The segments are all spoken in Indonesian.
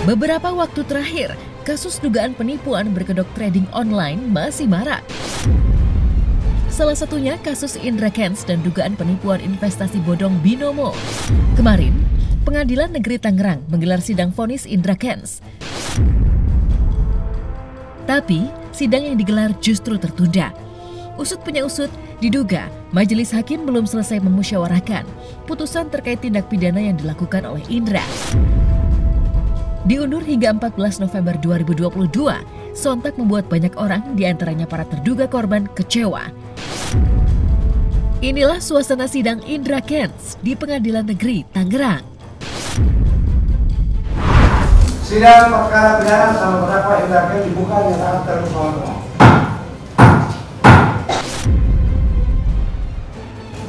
Beberapa waktu terakhir, kasus dugaan penipuan berkedok trading online masih marak. Salah satunya kasus Indra Kents dan dugaan penipuan investasi bodong Binomo. Kemarin, Pengadilan Negeri Tangerang menggelar sidang vonis Indra Kents. Tapi, sidang yang digelar justru tertunda. Usut punya usut, diduga majelis hakim belum selesai memusyawarahkan putusan terkait tindak pidana yang dilakukan oleh Indra. Diundur hingga 14 November 2022, sontak membuat banyak orang, diantaranya para terduga korban, kecewa. Inilah suasana sidang Indra Kents di Pengadilan Negeri Tangerang. Sidang perkara pidana sama terdakwa Indra Kents dibuka dengan terbuka.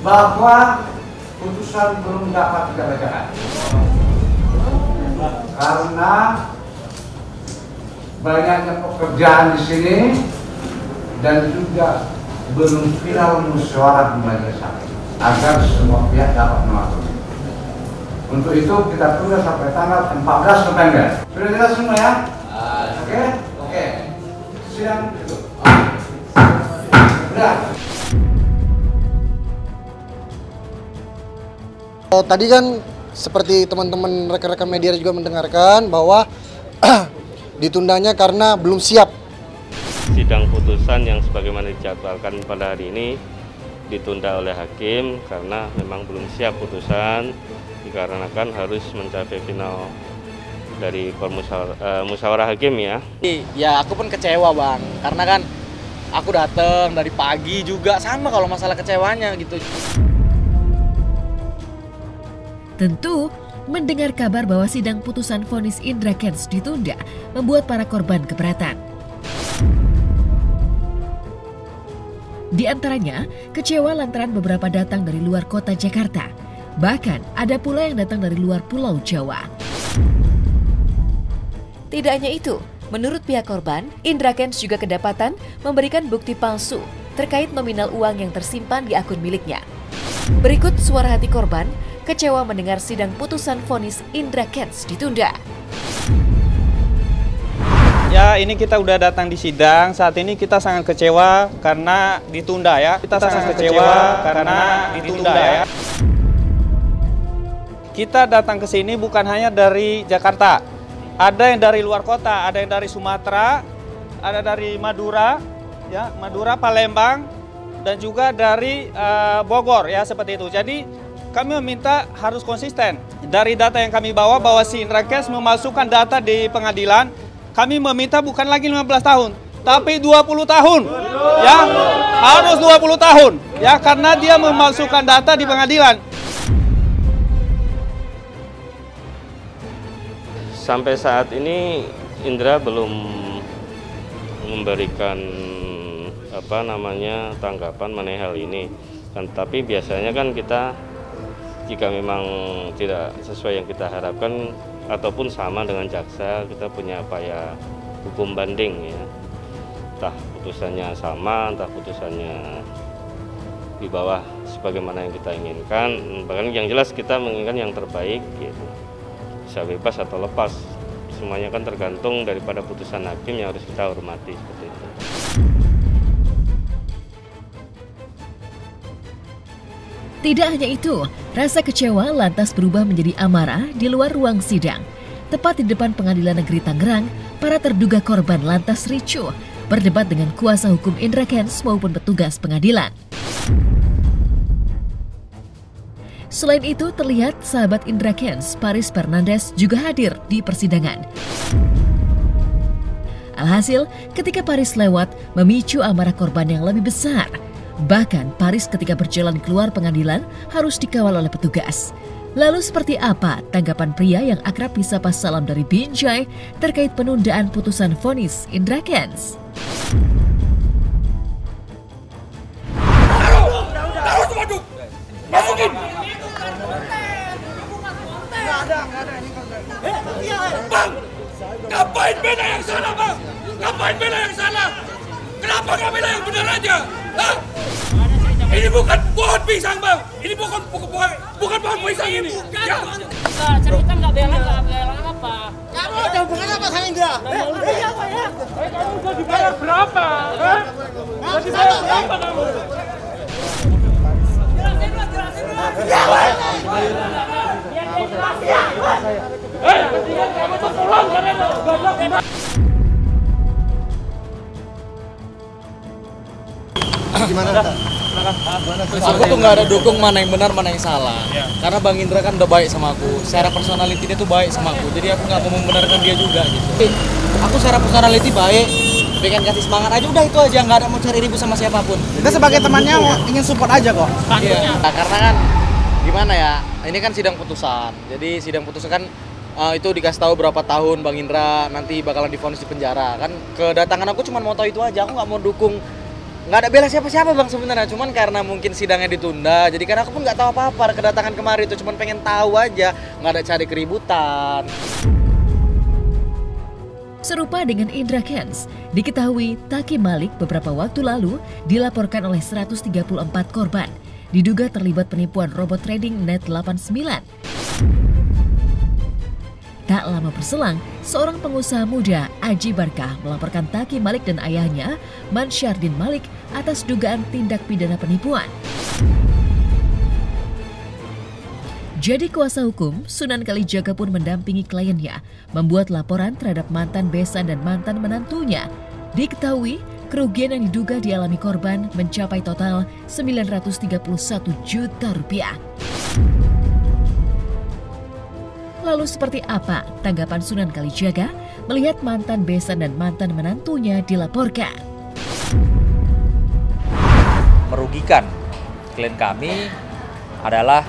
Bahwa putusan belum dapat dibacakan karena banyaknya pekerjaan di sini dan juga belum final musyawarah di majelis hakim agar semua pihak dapat mematuhi. Untuk itu kita tunda sampai tanggal 14 November. Sudah jelas semua ya? Oke? Oke. Sidang itu. Sudah. Tadi kan seperti teman-teman rekan-rekan media juga mendengarkan bahwa ditundanya karena belum siap. Sidang putusan yang sebagaimana dijadwalkan pada hari ini ditunda oleh hakim karena memang belum siap putusan, dikarenakan harus mencapai final dari musyawarah hakim ya. Ya aku pun kecewa Bang, karena kan aku datang dari pagi juga sama kalau masalah kecewanya gitu. Tentu, mendengar kabar bahwa sidang putusan vonis Indra Kents ditunda membuat para korban keberatan. Di antaranya, kecewa lantaran beberapa datang dari luar kota Jakarta. Bahkan, ada pula yang datang dari luar Pulau Jawa. Tidak hanya itu, menurut pihak korban, Indra Kents juga kedapatan memberikan bukti palsu terkait nominal uang yang tersimpan di akun miliknya. Berikut suara hati korban kecewa mendengar sidang putusan vonis Indra Kents ditunda. Ya, ini kita udah datang di sidang. Saat ini kita sangat kecewa karena ditunda ya. Kita sangat kecewa karena ditunda ya. Kita datang ke sini bukan hanya dari Jakarta. Ada yang dari luar kota, ada yang dari Sumatera, ada dari Madura, ya, Madura, Palembang, dan juga dari Bogor ya, seperti itu. Jadi kami meminta harus konsisten. Dari data yang kami bawa bahwa si Indra Kents memasukkan data di pengadilan, kami meminta bukan lagi 15 tahun, tapi 20 tahun. Ya, harus 20 tahun. Ya, karena dia memasukkan data di pengadilan. Sampai saat ini Indra belum memberikan tanggapan mengenai hal ini. Tapi biasanya kan kita jika memang tidak sesuai yang kita harapkan ataupun sama dengan jaksa, kita punya upaya hukum banding ya. Entah putusannya sama, entah putusannya di bawah sebagaimana yang kita inginkan. Bahkan yang jelas kita menginginkan yang terbaik gitu. Bisa bebas atau lepas. Semuanya kan tergantung daripada putusan hakim yang harus kita hormati seperti itu. Tidak hanya itu, rasa kecewa lantas berubah menjadi amarah di luar ruang sidang. Tepat di depan Pengadilan Negeri Tangerang, para terduga korban lantas ricuh, berdebat dengan kuasa hukum Indra Kents maupun petugas pengadilan. Selain itu, terlihat sahabat Indra Kents, Paris Fernandes, juga hadir di persidangan. Alhasil, ketika Paris lewat, memicu amarah korban yang lebih besar. Bahkan Paris ketika berjalan keluar pengadilan harus dikawal oleh petugas. Lalu seperti apa tanggapan pria yang akrab disapa Salam dari Binjai terkait penundaan putusan vonis Indra Kents? Masukin! Bang! Ngapain beda yang salah, Bang? Ngapain beda yang salah? Kenapa nggak beda yang benar aja? Hah? Ini bukan pohon pisang, Bang. Ini bukan pohon pisang ini. Ya. Cerita nggak belang apa? Kamu ada hubungan apa sama Indra? Iya Pak ya. Kamu udah dibayar berapa? Udah dibayar berapa kamu? Gimana? Aku tuh nggak ada dukung mana yang benar mana yang salah. Karena Bang Indra kan udah baik sama aku. Secara personality dia tuh baik sama aku. Jadi aku nggak mau membenarkan dia juga gitu. Aku secara personality baik, pengen kasih semangat aja, udah itu aja, nggak ada mau cari ribut sama siapapun. Kita sebagai temannya ingin support aja kok. Iya. Nah, karena kan gimana ya? Ini kan sidang putusan. Jadi sidang putusan kan itu dikasih tahu berapa tahun Bang Indra nanti bakalan divonis di penjara. Kan kedatangan aku cuma mau tahu itu aja. Aku nggak mau dukung, nggak ada bela siapa-siapa Bang sebenarnya. Cuman karena mungkin sidangnya ditunda, jadi kan aku pun nggak tahu apa-apa kedatangan kemarin itu. Cuman pengen tahu aja, nggak ada cari keributan. Serupa dengan Indra Kents, diketahui Taki Malik beberapa waktu lalu dilaporkan oleh 134 korban diduga terlibat penipuan robot trading Net89. Tak lama berselang, seorang pengusaha muda, Aji Barkah, melaporkan Taki Malik dan ayahnya, Mansyardin Malik, atas dugaan tindak pidana penipuan. Jadi kuasa hukum, Sunan Kalijaga pun mendampingi kliennya, membuat laporan terhadap mantan besan dan mantan menantunya. Diketahui, kerugian yang diduga dialami korban mencapai total Rp931 juta. Lalu seperti apa tanggapan Sunan Kalijaga melihat mantan besan dan mantan menantunya dilaporkan? Merugikan. Klien kami adalah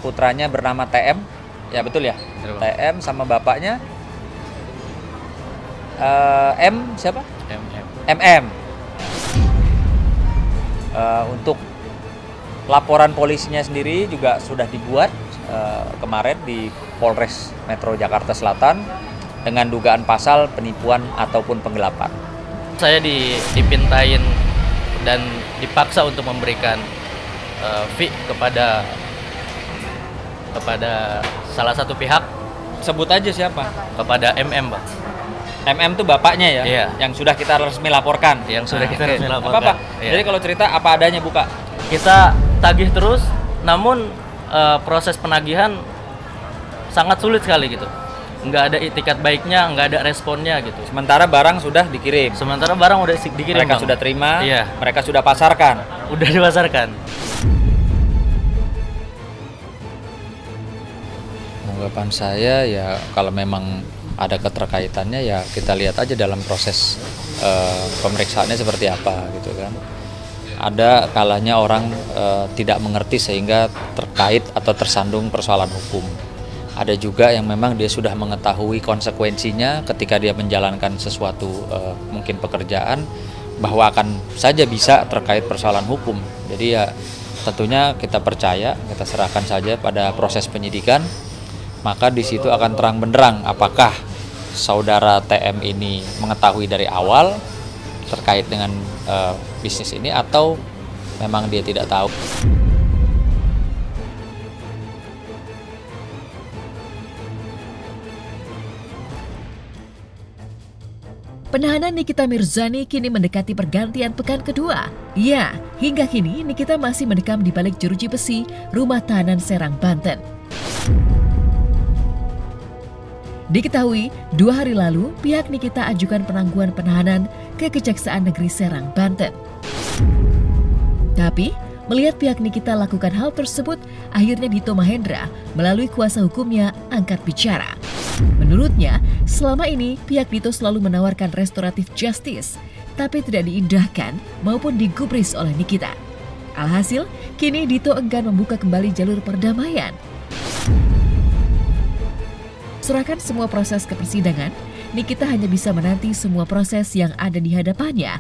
putranya bernama TM, ya betul ya? TM sama bapaknya M siapa? MM. Untuk laporan polisinya sendiri juga sudah dibuat kemarin di Polres Metro Jakarta Selatan dengan dugaan pasal penipuan ataupun penggelapan. Saya dipintain dan dipaksa untuk memberikan fee kepada salah satu pihak. Sebut aja siapa? Kepada MM, Pak. MM tuh bapaknya ya? Iya. Yang sudah kita resmi laporkan? Yang sudah kita resmi laporkan. Apa-apa? Iya. Jadi kalau cerita apa adanya, Buka? Kita tagih terus, namun proses penagihan sangat sulit sekali gitu. Nggak ada itikat baiknya, nggak ada responnya gitu. Sementara barang sudah dikirim? Sementara barang udah dikirim, Mereka Bang. sudah terima? Iya. Mereka sudah pasarkan? Udah dipasarkan. Tanggapan saya ya kalau memang ada keterkaitannya ya kita lihat aja dalam proses pemeriksaannya seperti apa gitu kan. Ada kalanya orang tidak mengerti sehingga terkait atau tersandung persoalan hukum. Ada juga yang memang dia sudah mengetahui konsekuensinya ketika dia menjalankan sesuatu mungkin pekerjaan bahwa akan saja bisa terkait persoalan hukum. Jadi ya tentunya kita percaya, kita serahkan saja pada proses penyidikan. Maka di situ akan terang benderang apakah saudara TM ini mengetahui dari awal terkait dengan bisnis ini atau memang dia tidak tahu. Penahanan Nikita Mirzani kini mendekati pergantian pekan kedua. Ya, hingga kini Nikita masih mendekam di balik jeruji besi Rumah Tahanan Serang, Banten. Diketahui, 2 hari lalu pihak Nikita ajukan penangguhan penahanan ke Kejaksaan Negeri Serang, Banten. Tapi, melihat pihak Nikita lakukan hal tersebut, akhirnya Dito Mahendra melalui kuasa hukumnya angkat bicara. Menurutnya, selama ini pihak Dito selalu menawarkan restoratif justice, tapi tidak diindahkan maupun digubris oleh Nikita. Alhasil, kini Dito enggan membuka kembali jalur perdamaian. Serahkan semua proses ke persidangan, Nikita hanya bisa menanti semua proses yang ada di hadapannya.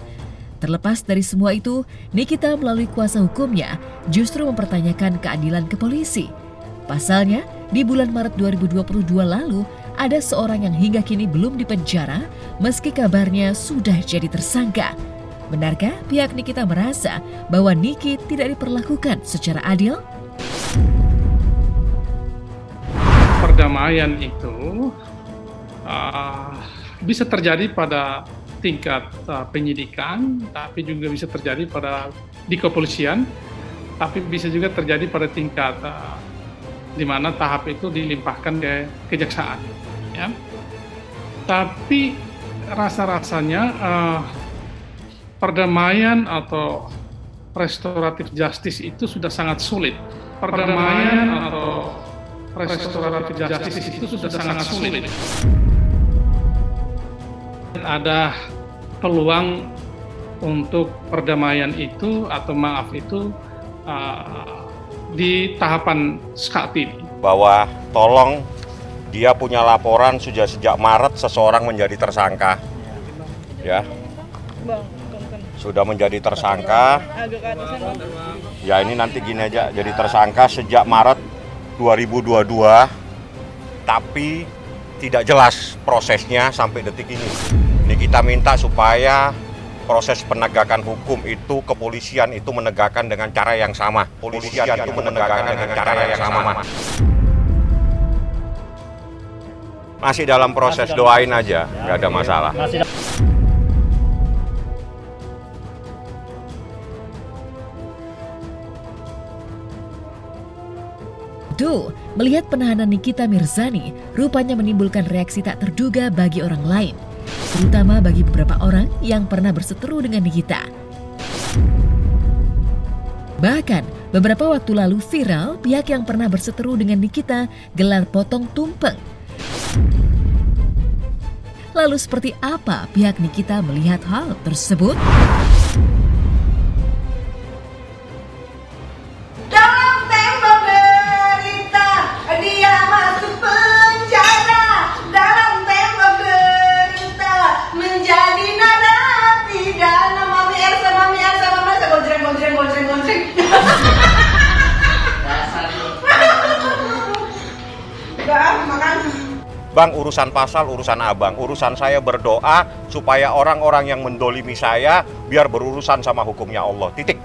Terlepas dari semua itu, Nikita melalui kuasa hukumnya justru mempertanyakan keadilan ke polisi. Pasalnya, di bulan Maret 2022 lalu, ada seorang yang hingga kini belum dipenjara meski kabarnya sudah jadi tersangka. Benarkah pihak Nikita merasa bahwa Niki tidak diperlakukan secara adil? Perdamaian itu bisa terjadi pada tingkat penyidikan, tapi juga bisa terjadi di kepolisian, tapi bisa juga terjadi pada tingkat di mana tahap itu dilimpahkan ke kejaksaan. Ya. Tapi rasa-rasanya perdamaian atau restoratif justice itu sudah sangat sulit. Perdamaian atau restoratif justice itu sudah sangat sulit. Ada peluang untuk perdamaian itu atau maaf itu di tahapan saat ini. Bahwa tolong dia punya laporan sudah sejak Maret seseorang menjadi tersangka. Ya. Sudah menjadi tersangka. Ya ini nanti gini aja, jadi tersangka sejak Maret 2022, tapi tidak jelas prosesnya sampai detik ini. Ini kita minta supaya proses penegakan hukum itu kepolisian itu menegakkan dengan cara yang sama. Polisian itu menegakkan dengan cara yang sama. Masih dalam proses, doain aja, nggak ada masalah. Melihat penahanan Nikita Mirzani rupanya menimbulkan reaksi tak terduga bagi orang lain, terutama bagi beberapa orang yang pernah berseteru dengan Nikita. Bahkan, beberapa waktu lalu viral pihak yang pernah berseteru dengan Nikita gelar potong tumpeng. Lalu seperti apa pihak Nikita melihat hal tersebut? Bang, urusan pasal, urusan abang. Urusan saya berdoa supaya orang-orang yang mendolimi saya biar berurusan sama hukumnya Allah. Titik.